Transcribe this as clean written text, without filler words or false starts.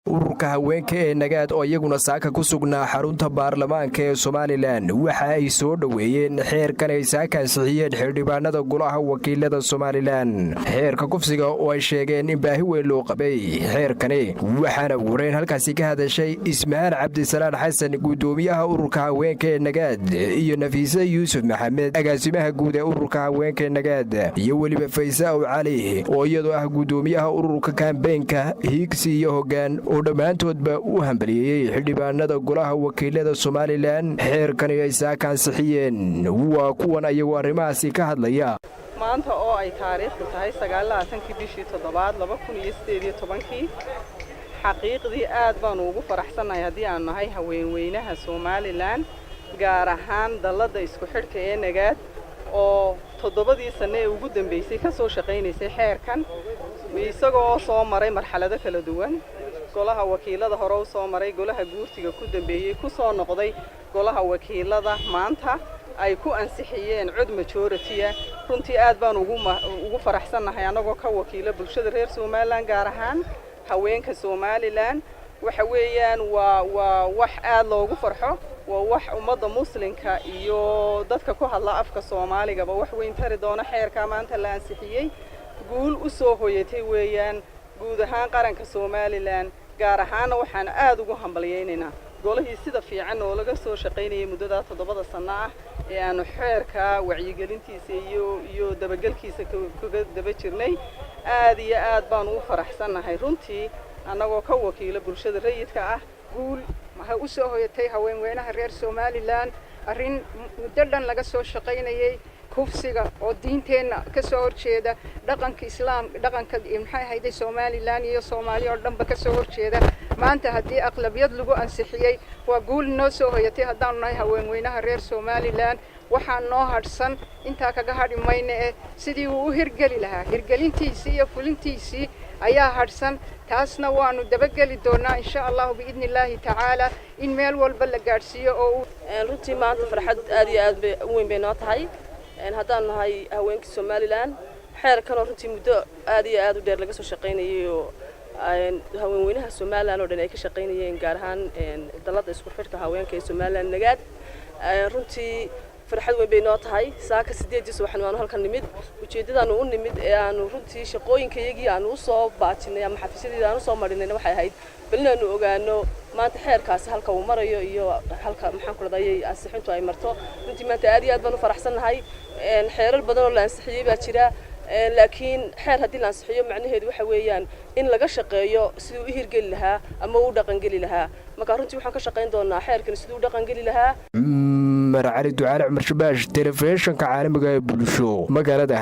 ururka haweenka ee nagaad oo iyaguna saaka ku sugnaa xarunta baarlamaanka ee Soomaaliland waxa ay soo dhaweeyeen xeerkan ay saaka ansixiyeen xildhibaanada golaha wakiilada Soomaaliland xeerka kufsiga oo ay sheegeen in baahi weyn loo qabay xeerkani waxaana wareen halkaasi ka hadashay Ismaan Cabdisalaan Xasan gudoomiyaha ururka haweenka ee nagaad iyo Nafiisa Yuusuf Maxamed agaasimaha guud ee ururka haweenka ee nagaad iyo waliba Faysaa Cali oo iyadoo ah gudoomiyaha ururka kaambeenka Higsi iyo hoggaan oo dhammaantoodba u hambaliyay xildhibaanada golaha wakiilada Soomaaliland xeerkani ay saaka ansixiyeen waa kuwan ayagu arrimahaasi ka hadlaya maanta oo ay taariikhdu tahay 29 bishii 7 2018 xaqiiqdii aad baan ugu faraxsanahay haddii aan nahay haweenweynaha Soomaaliland gaar ahaan dalada isku xidhka ee nagaad oo 7 sano ee ugu dambeysay ka soo shaqeynaysay xeerkan isagoo soo maray marxalado kala duwan golaha wakiilada hore u soo maray golaha guurtiga ku dambeeyay ku soo noqday golaha wakiilada maanta ay ku ansixiyeen cod majority runtii aad baan ugu faraxsanahay anagoo ka wakiila bulshada reer Soomaaliland gaar ahaan haweenka Soomaaliland waxa weeyaan waa wax aad loogu farxo waa wax ummadda muslimka iyo dadka ku hadla afka Soomaaliga wax weyn tari doona xeerka maanta la ansixiyay guul u soo hoyatay weeyaan guud ahaan qaranka Soomaaliland gaar ahaan waxaan aad ugu hambalyeynaa golahii sida fiican oo laga soo shaqeynayay muddada 7 sano ah ee aanu xeerka wacyigelintiisa iyo dabagalkiisa kaga daba jirnay aad iyo aad baan u faraxsanahay runtii anagoo ka wakiila bulshada rayidka ah guul maxay u soo hoyatay haweenweynaha reer Soomaaliland arrin muddo dhan laga soo shaqeynayay kufsiga oo diinteena ka soo horjeeda dhaqanka islaam dhaqanka maxay hayday Soomaaliland iyo Soomaaliya oo dhanba ka soo horjeeda maanta haddii aqlabiyad lagu ansixiyay waa guul noo soo hoyatay haddaan nahay haweenweynaha reer Soomaaliland waxaan noo hadhsan inta kaga hadhimayna sidii uu hirgeli lahaa hirgelintiisii iyo fulintiisii ayaa hadhsan taasna waanu dabageli doonaa insha Allah biidnillaahi tacaala in meel walba la gaarsiiyo oo runtii maanta farxad aad iyo aad weyn bay noo tahay haddaan nahay haweenka Soomaaliland xeerkan oo runtii muddo aad iyo aad u dheer laga soo shaqeynayay oo haweenweynaha Soomaaliland oo dhan ay ka shaqeynayeen gaar ahaan dalada isku xidhka haweenka ee Soomaaliland nagaad runtii farxad weyn bay noo tahay saaka 8 waxaan halkan nimid ujeedadaan u nimid ee aanu runtii shaqooyinkayagii aanu u soo baatinay ama xafiisyadii aanu soo marinayna waxay ahayd balinaanu ogaano maanta xeerkaasi halka uu marayo iyo halka maxaan ku raadayay ansixintu ay marto runtii maanta aad iyo aad baan u faraxsanahay xeerar badan oo la ansixiyay baa jira laakiin xeer haddii la ansixiyo macnaheedu waxa weeyaan in laga shaqeeyo sidii uu hirgeli lahaa ama uu dhaqan geli lahaa marka runtii waxaan ka shaqeyn doonaa xeerkan sidii uu dhaqan geli lahaa marcali ducaale Cumar Shabash telefishinka caalamiga ee bulsho magaalada